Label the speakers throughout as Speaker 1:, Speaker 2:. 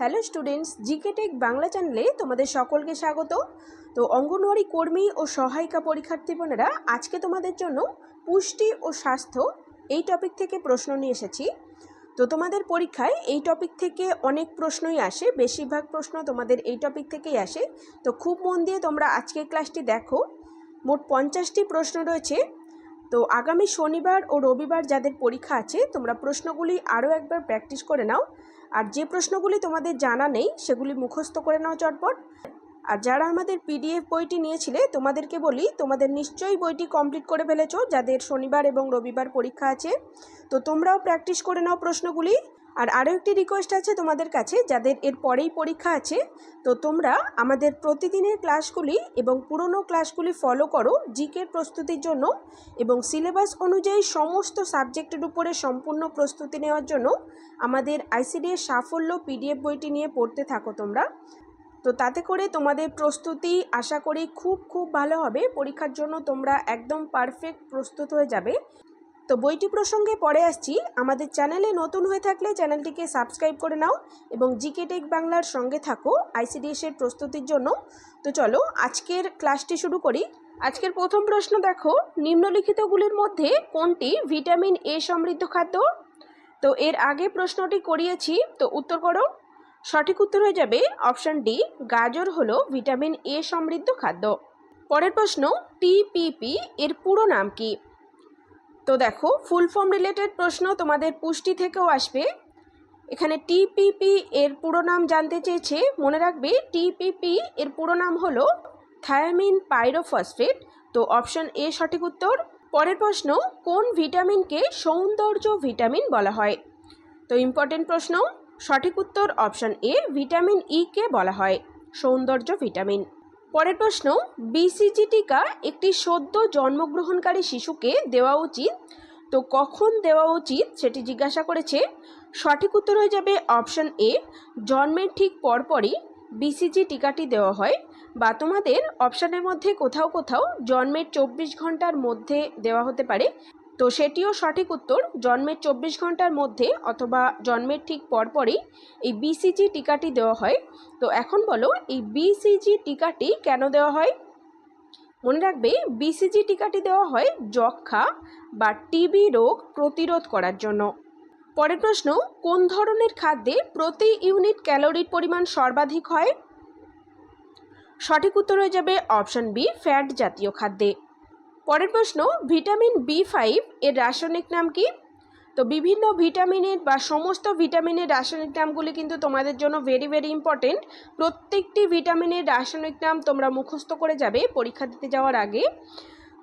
Speaker 1: Hello students, GK tech Bangla চ্যানেলে তোমাদের সকলকে স্বাগত। তো অঙ্গনওয়াড়ি কর্মী ও সহায়িকা পরীক্ষার্থী বোনেরা, আজকে তোমাদের জন্য পুষ্টি ও স্বাস্থ্য এই টপিক থেকে প্রশ্ন নিয়ে এসেছি। তো তোমাদের পরীক্ষায় এই টপিক থেকে অনেক প্রশ্নই আসে, বেশিরভাগ প্রশ্ন তোমাদের এই টপিক থেকেই আসে। তো খুব মন দিয়ে তোমরা আজকের ক্লাসটি দেখো। মোট 50টি প্রশ্ন রয়েছে। তো আগামী শনিবার ও রবিবার যাদের পরীক্ষা আছে, তোমরা প্রশ্নগুলি আরও একবার প্র্যাকটিস করে নাও। আর যে প্রশ্নগুলি তোমাদের জানা নেই সেগুলি মুখস্থ করে নাও চটপট। আর যারা আমাদের পিডিএফ বইটি নিয়েছিলে, তোমাদেরকে বলি তোমাদের নিশ্চয়ই বইটি কমপ্লিট করে ফেলেছো যাদের শনিবার এবং রবিবার পরীক্ষা আছে। তো তোমরাও প্র্যাকটিস করে নাও প্রশ্নগুলি। আর আরও একটি রিকোয়েস্ট আছে তোমাদের কাছে, যাদের এর পরেই পরীক্ষা আছে, তো তোমরা আমাদের প্রতিদিনের ক্লাসগুলি এবং পুরনো ক্লাসগুলি ফলো করো জিকের প্রস্তুতির জন্য, এবং সিলেবাস অনুযায়ী সমস্ত সাবজেক্টের উপরে সম্পূর্ণ প্রস্তুতি নেওয়ার জন্য আমাদের আইসিডিএস সাফল্য পিডিএফ বইটি নিয়ে পড়তে থাকো তোমরা। তো তাতে করে তোমাদের প্রস্তুতি আশা করি খুব ভালো হবে। পরীক্ষার জন্য তোমরা একদম পারফেক্ট প্রস্তুত হয়ে যাবে। তো বইটি প্রসঙ্গে পরে আসছি। আমাদের চ্যানেলে নতুন হয়ে থাকলে চ্যানেলটিকে সাবস্ক্রাইব করে নাও এবং জিকে টেক বাংলার সঙ্গে থাকো আইসিডিএসের প্রস্তুতির জন্য। তো চলো আজকের ক্লাসটি শুরু করি। আজকের প্রথম প্রশ্ন দেখো, নিম্নলিখিতগুলির মধ্যে কোনটি ভিটামিন এ সমৃদ্ধ খাদ্য? তো এর আগে প্রশ্নটি করিয়েছি, তো উত্তর করো। সঠিক উত্তর হয়ে যাবে অপশন ডি, গাজর হলো ভিটামিন এ সমৃদ্ধ খাদ্য। পরের প্রশ্ন, টিপিপি এর পুরো নাম কি? তো দেখো, ফুল ফর্ম রিলেটেড প্রশ্ন তোমাদের পুষ্টি থেকেও আসবে। এখানে টিপিপি এর পুরো নাম জানতে চেয়েছে। মনে রাখবে টিপিপি এর পুরো নাম হলো থায়ামিন পাইরোফসফেট। তো অপশন এ সঠিক উত্তর। পরের প্রশ্ন, কোন ভিটামিনকে সৌন্দর্য ভিটামিন বলা হয়? তো ইম্পর্টেন্ট প্রশ্ন। সঠিক উত্তর অপশন এ, ভিটামিন ই কে বলা হয় সৌন্দর্য ভিটামিন। পরের প্রশ্ন, বিসিজি টিকা একটি সদ্য জন্মগ্রহণকারী শিশুকে দেওয়া উচিত, তো কখন দেওয়া উচিত সেটি জিজ্ঞাসা করেছে। সঠিক উত্তর হয়ে যাবে অপশন এ, জন্মের ঠিক পরপরই বিসিজি টিকাটি দেওয়া হয়, বা তোমাদের অপশানের মধ্যে কোথাও জন্মের 24 ঘন্টার মধ্যে দেওয়া হতে পারে। তো সেটিও সঠিক উত্তর, জন্মের 24 ঘন্টার মধ্যে অথবা জন্মের ঠিক পরপরই এই বিসিজি টিকাটি দেওয়া হয়। তো এখন বলো, এই বিসিজি টিকাটি কেন দেওয়া হয়? মনে রাখবে বিসিজি টিকাটি দেওয়া হয় যক্ষ্মা বা টিবি রোগ প্রতিরোধ করার জন্য। পরের প্রশ্ন, কোন ধরনের খাদ্যে প্রতি ইউনিট ক্যালোরির পরিমাণ সর্বাধিক হয়? সঠিক উত্তর হয়ে যাবে অপশন বি, ফ্যাট জাতীয় খাদ্যে। পরের প্রশ্ন, ভিটামিন বি5 এর রাসায়নিক নাম কি? তো বিভিন্ন ভিটামিনের বা সমস্ত ভিটামিনের রাসায়নিক নামগুলি কিন্তু তোমাদের জন্য ভেরি ইম্পর্টেন্ট। প্রত্যেকটি ভিটামিনের রাসায়নিক নাম তোমরা মুখস্থ করে যাবে পরীক্ষা দিতে যাওয়ার আগে।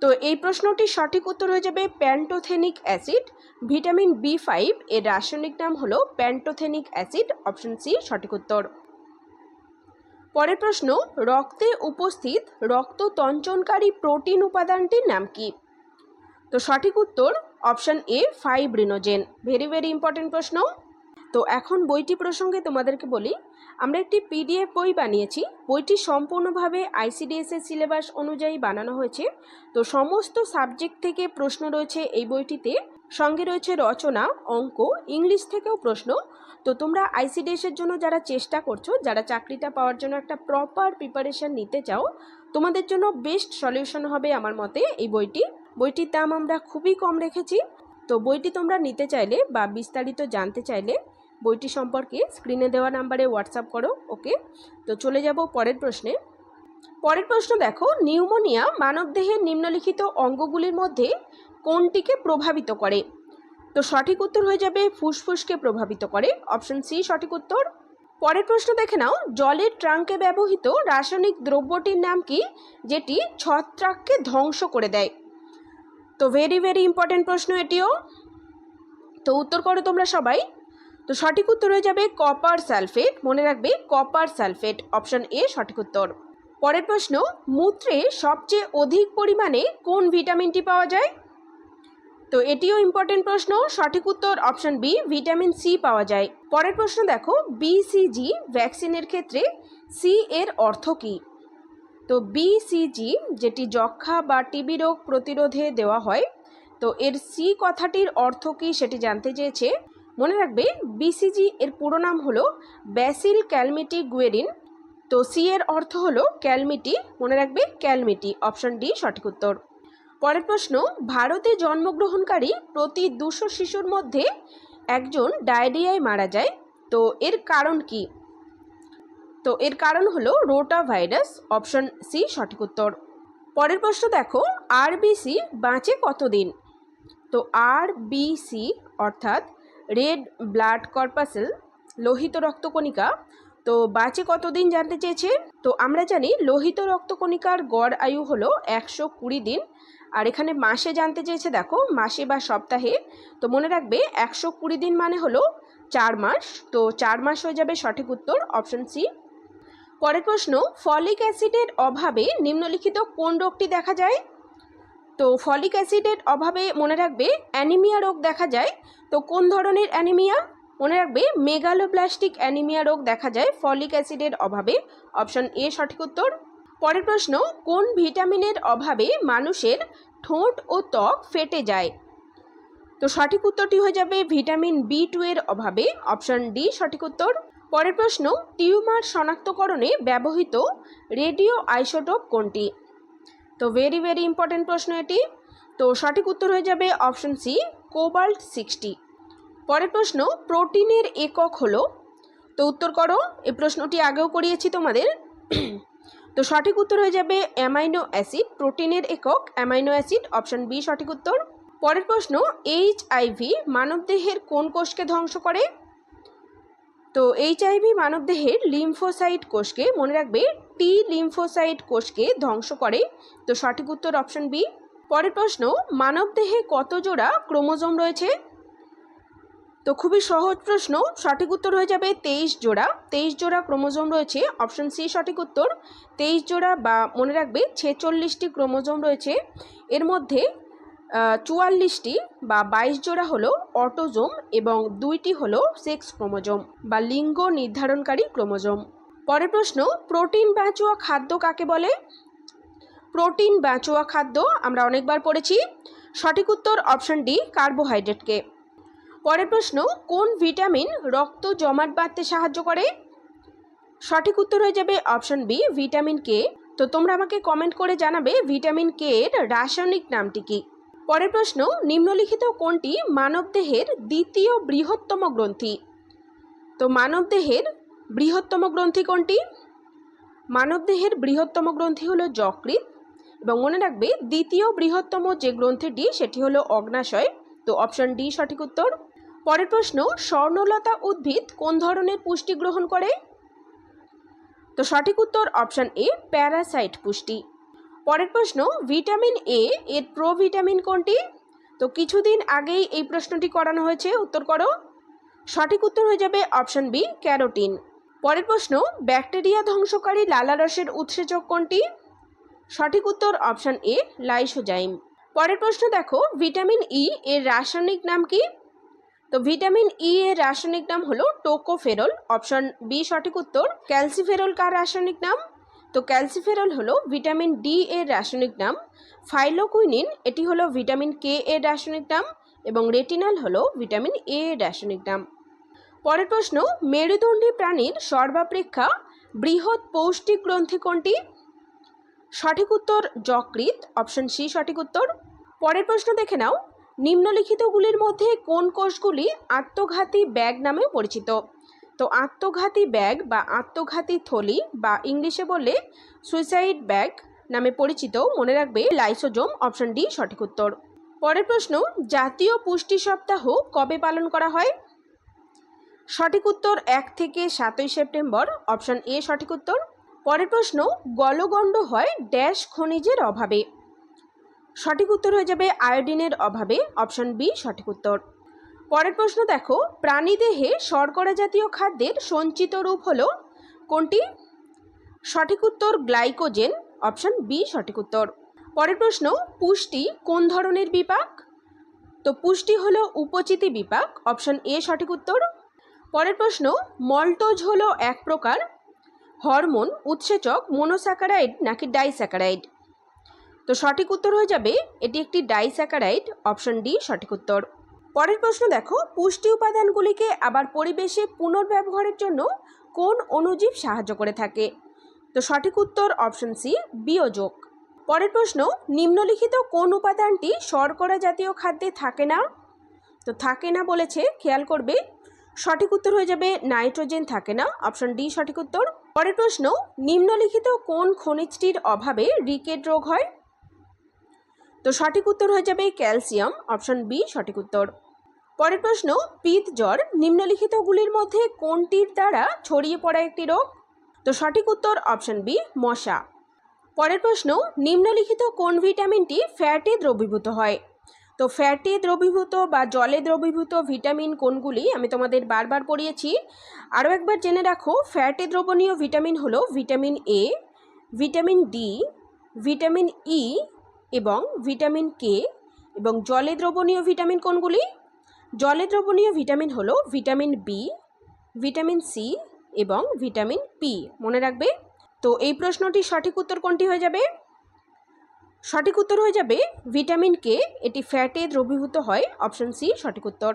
Speaker 1: তো এই প্রশ্নটির সঠিক উত্তর হয়ে যাবে প্যান্টোথেনিক অ্যাসিড। ভিটামিন বি5 এর রাসায়নিক নাম হলো প্যান্টোথেনিক অ্যাসিড। অপশন সি সঠিক উত্তর। পরের প্রশ্ন, রক্তে উপস্থিত রক্ত তঞ্চনকারী প্রোটিন উপাদানটির নাম কি? তো সঠিক উত্তর option A, fibrinogen. Very important প্রশ্ন। তো এখন বইটি প্রসঙ্গে তোমাদেরকে বলি, আমরা একটি পিডিএফ বই বানিয়েছি। বইটি সম্পূর্ণভাবে আইসিডিএস এর সিলেবাস অনুযায়ী বানানো হয়েছে। তো সমস্ত সাবজেক্ট থেকে প্রশ্ন রয়েছে এই বইটিতে। সঙ্গে রয়েছে রচনা, অঙ্ক, ইংলিশ থেকেও প্রশ্ন। তো তোমরা আইসিডিএস এর জন্য যারা চেষ্টা করছো, যারা চাকরিটা পাওয়ার জন্য একটা প্রপার প্রিপারেশন নিতে চাও, তোমাদের জন্য বেস্ট সলিউশন হবে আমার মতে এই বইটি। বইটির দাম আমরা খুবই কম রেখেছি। তো বইটি তোমরা নিতে চাইলে বা বিস্তারিত জানতে চাইলে বইটি সম্পর্কে স্ক্রিনে দেওয়া নাম্বারে হোয়াটসঅ্যাপ করো। ওকে, তো চলে যাব পরের প্রশ্নে। পরের প্রশ্ন দেখো, নিউমোনিয়া মানবদেহের নিম্নলিখিত অঙ্গগুলির মধ্যে কোনটিকে প্রভাবিত করে? তো সঠিক উত্তর হয়ে যাবে ফুসফুসকে প্রভাবিত করে। অপশন সি সঠিক উত্তর। পরের প্রশ্ন দেখে নাও, জলের ট্রাঙ্কে ব্যবহৃত রাসায়নিক দ্রব্যটির নাম কি যেটি ছত্রাককে ধ্বংস করে দেয়? তো ভেরি ইম্পর্টেন্ট প্রশ্ন এটিও। তো উত্তর করো তোমরা সবাই। তো সঠিক উত্তর হয়ে যাবে কপার সালফেট। মনে রাখবে কপার সালফেট। অপশন এ সঠিক উত্তর। পরের প্রশ্ন, মূত্রে সবচেয়ে অধিক পরিমাণে কোন ভিটামিনটি পাওয়া যায়? তো এটিও ইম্পর্টেন্ট প্রশ্ন। সঠিক উত্তর অপশন বি, ভিটামিন সি পাওয়া যায়। পরের প্রশ্ন দেখো, বিসিজি ভ্যাকসিনের ক্ষেত্রে সি এর অর্থ কী? তো বিসিজি যেটি যক্ষ্মা বা টিবি রোগ প্রতিরোধে দেওয়া হয়, তো এর সি কথাটির অর্থ কী সেটি জানতে চেয়েছে। মনে রাখবে বিসিজি এর পুরো নাম হলো ব্যাসিল ক্যালমিটি গুয়েরিন। তো সি এর অর্থ হলো ক্যালমিটি, মনে রাখবে ক্যালমিটি, অপশন ডি সঠিক উত্তর। পরের প্রশ্ন, ভারতে জন্মগ্রহণকারী প্রতি 200 শিশুর মধ্যে একজন ডায়রিয়ায় মারা যায়, তো এর কারণ কি? তো এর কারণ হলো রোটা ভাইরাস, অপশন সি সঠিক উত্তর। পরের প্রশ্ন দেখো, আরবিসি বাঁচে কতদিন? তো আরবিসি অর্থাৎ রেড ব্লাড কর্পাসেল, লোহিত রক্তকণিকা, তো বাঁচে কতদিন জানতে চেয়েছে। তো আমরা জানি লোহিত রক্তকণিকার গড় আয়ু হলো 120 দিন, আর এখানে মাসে জানতে চেয়েছে, দেখো মাসে বা সপ্তাহে। তো মনে রাখবে 120 দিন মানে হলো 4 মাস, তো 4 মাস হয়ে যাবে সঠিক উত্তর, অপশন সি। পরের প্রশ্ন, ফলিক অ্যাসিডের অভাবে নিম্নলিখিত কোন রোগটি দেখা যায়? তো ফলিক অ্যাসিডের অভাবে মনে রাখবে অ্যানিমিয়া রোগ দেখা যায়। তো কোন ধরনের অ্যানিমিয়া? মনে রাখবে মেগালোব্লাস্টিক অ্যানিমিয়া রোগ দেখা যায় ফলিক অ্যাসিডের অভাবে, অপশন এ সঠিক উত্তর। পরের প্রশ্ন, কোন ভিটামিনের অভাবে মানুষের ঠোঁট ও ত্বক ফেটে যায়? তো সঠিক উত্তরটি হয়ে যাবে ভিটামিন B2 এর অভাবে, অপশন ডি সঠিক উত্তর। পরের প্রশ্ন, টিউমার শনাক্তকরণে ব্যবহৃত রেডিও আইসোটোপ কোনটি? তো ভেরি ভেরি ইম্পর্টেন্ট প্রশ্ন এটি। তো সঠিক উত্তর হয়ে যাবে অপশন সি কোবাল্ট 60। পরের প্রশ্ন, প্রোটিনের একক হলো? তো উত্তর করো, এই প্রশ্নটি আগেও করিয়েছি তোমাদের। তো সঠিক উত্তর হয়ে যাবে অ্যামাইনো অ্যাসিড, প্রোটিনের একক অ্যামাইনো অ্যাসিড, অপশন বি সঠিক উত্তর। পরের প্রশ্ন, এইচআইভি মানবদেহের কোন কোষকে ধ্বংস করে? তো এইচআইভি মানবদেহের লিম্ফোসাইট কোষকে, মনে রাখবে টি লিম্ফোসাইট কোষকে ধ্বংস করে, তো সঠিক উত্তর অপশন বি। পরের প্রশ্ন, মানবদেহে কত জোড়া ক্রোমোজোম রয়েছে? তো খুবই সহজ প্রশ্ন, সঠিক উত্তর হয়ে যাবে 23 জোড়া, 23 জোড়া ক্রোমোজোম রয়েছে, অপশন সি সঠিক উত্তর। 23 জোড়া বা মনে রাখবে 46টি ক্রোমোজোম রয়েছে, এর মধ্যে 44টি বা 22 জোড়া হলো অটোজোম এবং 2টি হলো সেক্স ক্রোমোজোম বা লিঙ্গ নির্ধারণকারী ক্রোমোজোম। পরের প্রশ্ন, প্রোটিন বাঁচুয়া খাদ্য কাকে বলে? প্রোটিন বাঁচুয়া খাদ্য আমরা অনেকবার পড়েছি, সঠিক উত্তর অপশন ডি কার্বোহাইড্রেটকে। পরের প্রশ্ন, কোন ভিটামিন রক্ত জমাট বাঁধতে সাহায্য করে? সঠিক উত্তর হয়ে যাবে অপশন বি ভিটামিন কে। তো তোমরা আমাকে কমেন্ট করে জানাবে ভিটামিন কে এর রাসায়নিক নামটি কি। পরের প্রশ্ন, নিম্নলিখিত কোনটি মানবদেহের দ্বিতীয় বৃহত্তম গ্রন্থি? তো মানবদেহের বৃহত্তম গ্রন্থি কোনটি? মানবদেহের বৃহত্তম গ্রন্থি হলো যকৃৎ, এবং মনে রাখবে দ্বিতীয় বৃহত্তম যে গ্রন্থিটি সেটি হলো অগ্নাশয়, তো অপশন ডি সঠিক উত্তর। পরের প্রশ্ন, স্বর্ণলতা উদ্ভিদ কোন ধরনের পুষ্টি গ্রহণ করে? তো সঠিক উত্তর অপশন এ প্যারাসাইট পুষ্টি। পরের প্রশ্ন, ভিটামিন এ এর প্রোভিটামিন কোনটি? তো কিছুদিন আগেই এই প্রশ্নটি করানো হয়েছে, উত্তর করো। সঠিক উত্তর হয়ে যাবে অপশন বি ক্যারোটিন। পরের প্রশ্ন, ব্যাকটেরিয়া ধ্বংসকারী লালারসের উৎসেচক কোনটি? সঠিক উত্তর অপশন এ লাইসোজাইম। পরের প্রশ্ন দেখো, ভিটামিন ই এর রাসায়নিক নাম কি? তো ভিটামিন ই এর রাসায়নিক নাম হলো টোকোফেরল, অপশন বি সঠিক উত্তর। ক্যালসিফেরল কার রাসায়নিক নাম? তো ক্যালসিফেরল হলো ভিটামিন ডি এর রাসায়নিক নাম। ফাইলোকুইনিন এটি হলো ভিটামিন কে এর রাসায়নিক নাম, এবং রেটিনাল হলো ভিটামিন এ এর রাসায়নিক নাম। পরের প্রশ্ন, মেরুদণ্ডী প্রাণীর সর্বাপেক্ষা বৃহৎ পৌষ্টিক গ্রন্থি কোনটি? সঠিক উত্তর যকৃৎ, অপশন সি সঠিক উত্তর। পরের প্রশ্ন দেখে নাও, নিম্নলিখিতগুলির মধ্যে কোন কোষগুলি আত্মঘাতী ব্যাগ নামে পরিচিত? তো আত্মঘাতী ব্যাগ বা আত্মঘাতী থলি বা ইংলিশে বললে সুইসাইড ব্যাগ নামে পরিচিত, মনে রাখবে লাইসোজোম, অপশন ডি সঠিক উত্তর। পরের প্রশ্ন, জাতীয় পুষ্টি সপ্তাহ কবে পালন করা হয়? সঠিক উত্তর 1 থেকে 7 সেপ্টেম্বর, অপশন এ সঠিক উত্তর। পরের প্রশ্ন, গলগণ্ড হয় ড্যাশ খনিজের অভাবে? সঠিক উত্তর হয়ে যাবে আয়োডিনের অভাবে, অপশন বি সঠিক উত্তর। পরের প্রশ্ন দেখো, প্রাণীদেহে শর্করা জাতীয় খাদ্যের সঞ্চিত রূপ হলো কোনটি? সঠিক উত্তর গ্লাইকোজেন, অপশন বি সঠিক উত্তর। পরের প্রশ্ন, পুষ্টি কোন ধরনের বিপাক? তো পুষ্টি হলো উপচিতি বিপাক, অপশন এ সঠিক উত্তর। পরের প্রশ্ন, মল্টোজ হলো এক প্রকার হরমোন উৎসেচক মনোস্যাকারাইড নাকি ডাইস্যাকারাইড? তো সঠিক উত্তর হয়ে যাবে এটি একটি ডাইস্যাকারাইড, অপশন ডি সঠিক উত্তর। পরের প্রশ্ন দেখো, পুষ্টি উপাদানগুলিকে আবার পরিবেশে পুনর্ব্যবহারের জন্য কোন অণুজীব সাহায্য করে থাকে? তো সঠিক উত্তর অপশন সি, বিয়োজক। পরের প্রশ্ন, নিম্নলিখিত কোন উপাদানটি শর্করা জাতীয় খাদ্যে থাকে না? তো থাকে না বলেছে, খেয়াল করবে। সঠিক উত্তর হয়ে যাবে নাইট্রোজেন থাকে না, অপশন ডি সঠিক উত্তর। পরের প্রশ্ন, নিম্নলিখিত কোন খনিজটির অভাবে রিকেট রোগ হয়? তো সঠিক উত্তর হয়ে যাবে ক্যালসিয়াম, অপশন বি সঠিক উত্তর। পরের প্রশ্ন, পিত জ্বর নিম্নলিখিতগুলির মধ্যে কোনটির দ্বারা ছড়িয়ে পড়া একটি রোগ? তো সঠিক উত্তর অপশন বি, মশা। পরের প্রশ্ন, নিম্নলিখিত কোন ভিটামিনটি ফ্যাটে দ্রবীভূত হয়? তো ফ্যাটে দ্রবীভূত বা জলে দ্রবীভূত ভিটামিন কোনগুলি আমি তোমাদের বারবার পড়িয়েছি, আরও একবার জেনে রাখো। ফ্যাটে দ্রবণীয় ভিটামিন হলো vitamin A, vitamin D, vitamin E এবং ভিটামিন কে। এবং জলে দ্রবণীয় ভিটামিন কোনগুলি? জলে দ্রবণীয় ভিটামিন হলো ভিটামিন বি, ভিটামিন সি এবং ভিটামিন পি। মনে রাখবে। তো এই প্রশ্নটির সঠিক উত্তর কোনটি হয়ে যাবে? সঠিক উত্তর হয়ে যাবে ভিটামিন কে, এটি ফ্যাটে দ্রবীভূত হয়, অপশন সি সঠিক উত্তর।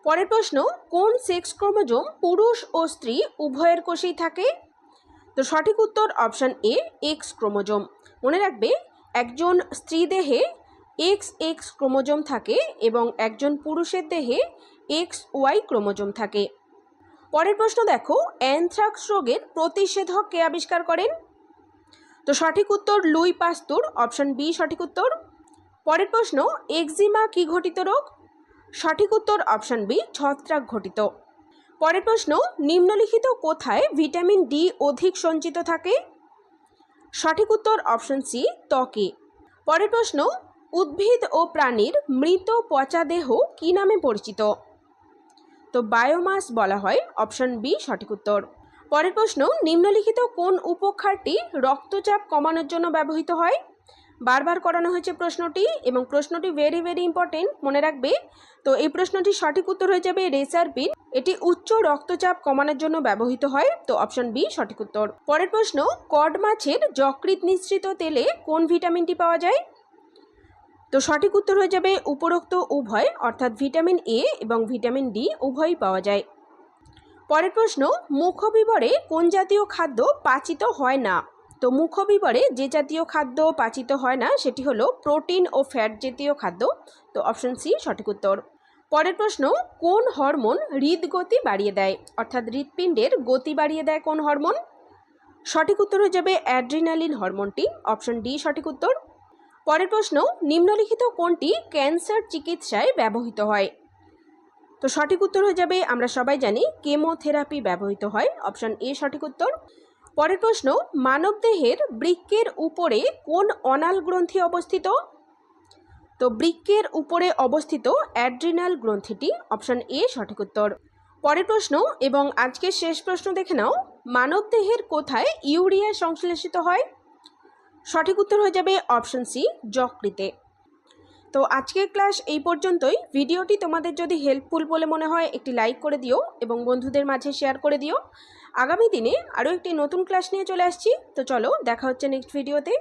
Speaker 1: পরের প্রশ্ন, কোন সেক্স ক্রোমোজোম পুরুষ ও স্ত্রী উভয়ের কোষেই থাকে? তো সঠিক উত্তর অপশন এ, এক্স ক্রোমোজোম। মনে রাখবে, একজন স্ত্রী দেহে এক্স এক্স ক্রোমোজোম থাকে এবং একজন পুরুষের দেহে এক্স ওয়াই ক্রোমোজোম থাকে। পরের প্রশ্ন দেখো, অ্যানথ্রাক্স রোগের প্রতিষেধক কে আবিষ্কার করেন? তো সঠিক উত্তর লুই পাস্তুর, অপশন বি সঠিক উত্তর। পরের প্রশ্ন, এক্সিমা কি ঘটিত রোগ? সঠিক উত্তর অপশন বি, ছত্রাক ঘটিত। পরের প্রশ্ন, নিম্নলিখিত কোথায় ভিটামিন ডি অধিক সঞ্চিত থাকে? সঠিক উত্তর অপশন সি, ত্বকে। পরের প্রশ্ন, উদ্ভিদ ও প্রাণীর মৃত পচা দেহ কি নামে পরিচিত? তো বায়োমাস বলা হয়, অপশন বি সঠিক উত্তর। পরের প্রশ্ন, নিম্নলিখিত কোন উপক্ষারটি রক্তচাপ কমানোর জন্য ব্যবহৃত হয়? বারবার করানো হয়েছে প্রশ্নটি এবং প্রশ্নটি ভেরি ভেরি ইম্পর্টেন্ট, মনে রাখবে। তো এই প্রশ্নটির সঠিক উত্তর হয়ে যাবে রেসারপিন, এটি উচ্চ রক্তচাপ কমানোর জন্য ব্যবহৃত হয়, তো অপশন বি সঠিক উত্তর। পরের প্রশ্ন, কড মাছের যকৃৎ নিঃসৃত তেলে কোন ভিটামিনটি পাওয়া যায়? তো সঠিক উত্তর হয়ে যাবে উপরোক্ত উভয়, অর্থাৎ ভিটামিন এ এবং ভিটামিন ডি উভয়ই পাওয়া যায়। পরের প্রশ্ন, মুখবিবরে কোন জাতীয় খাদ্য পাচিত হয় না? তো মুখবিবরে যে জাতীয় খাদ্য পাচিত হয় না সেটি হলো প্রোটিন ও ফ্যাট জাতীয় খাদ্য, তো অপশন সি সঠিক উত্তর। পরের প্রশ্ন, কোন হরমোন হৃদগতি বাড়িয়ে দেয়, অর্থাৎ হৃৎপিণ্ডের গতি বাড়িয়ে দেয় কোন হরমোন? সঠিক উত্তর হয়ে যাবে অ্যাড্রিনালিন হরমোনটি, অপশন ডি সঠিক উত্তর। পরের প্রশ্ন, নিম্নলিখিত কোনটি ক্যান্সার চিকিৎসায় ব্যবহৃত হয়? তো সঠিক উত্তর হয়ে যাবে, আমরা সবাই জানি কেমোথেরাপি ব্যবহৃত হয়, অপশন এ সঠিক উত্তর। পরের প্রশ্ন, মানবদেহের বৃক্কের উপরে কোন অনাল গ্রন্থি অবস্থিত? তো বৃক্কের উপরে অবস্থিত অ্যাড্রিনাল গ্রন্থিটি, অপশন এ সঠিক উত্তর। পরের প্রশ্ন এবং আজকের শেষ প্রশ্ন দেখে নাও, মানবদেহের কোথায় ইউরিয়া সংশ্লেষিত হয়? সঠিক উত্তর হয়ে যাবে অপশন সি, যকৃতে। তো আজকের ক্লাস এই পর্যন্তই। ভিডিওটি তোমাদের যদি হেল্পফুল বলে মনে হয় একটি লাইক করে দিও এবং বন্ধুদের মাঝে শেয়ার করে দিও। আগামী দিনে আরও একটি নতুন ক্লাস নিয়ে চলে আসছি। তো চলো, দেখা হচ্ছে নেক্সট ভিডিওতে।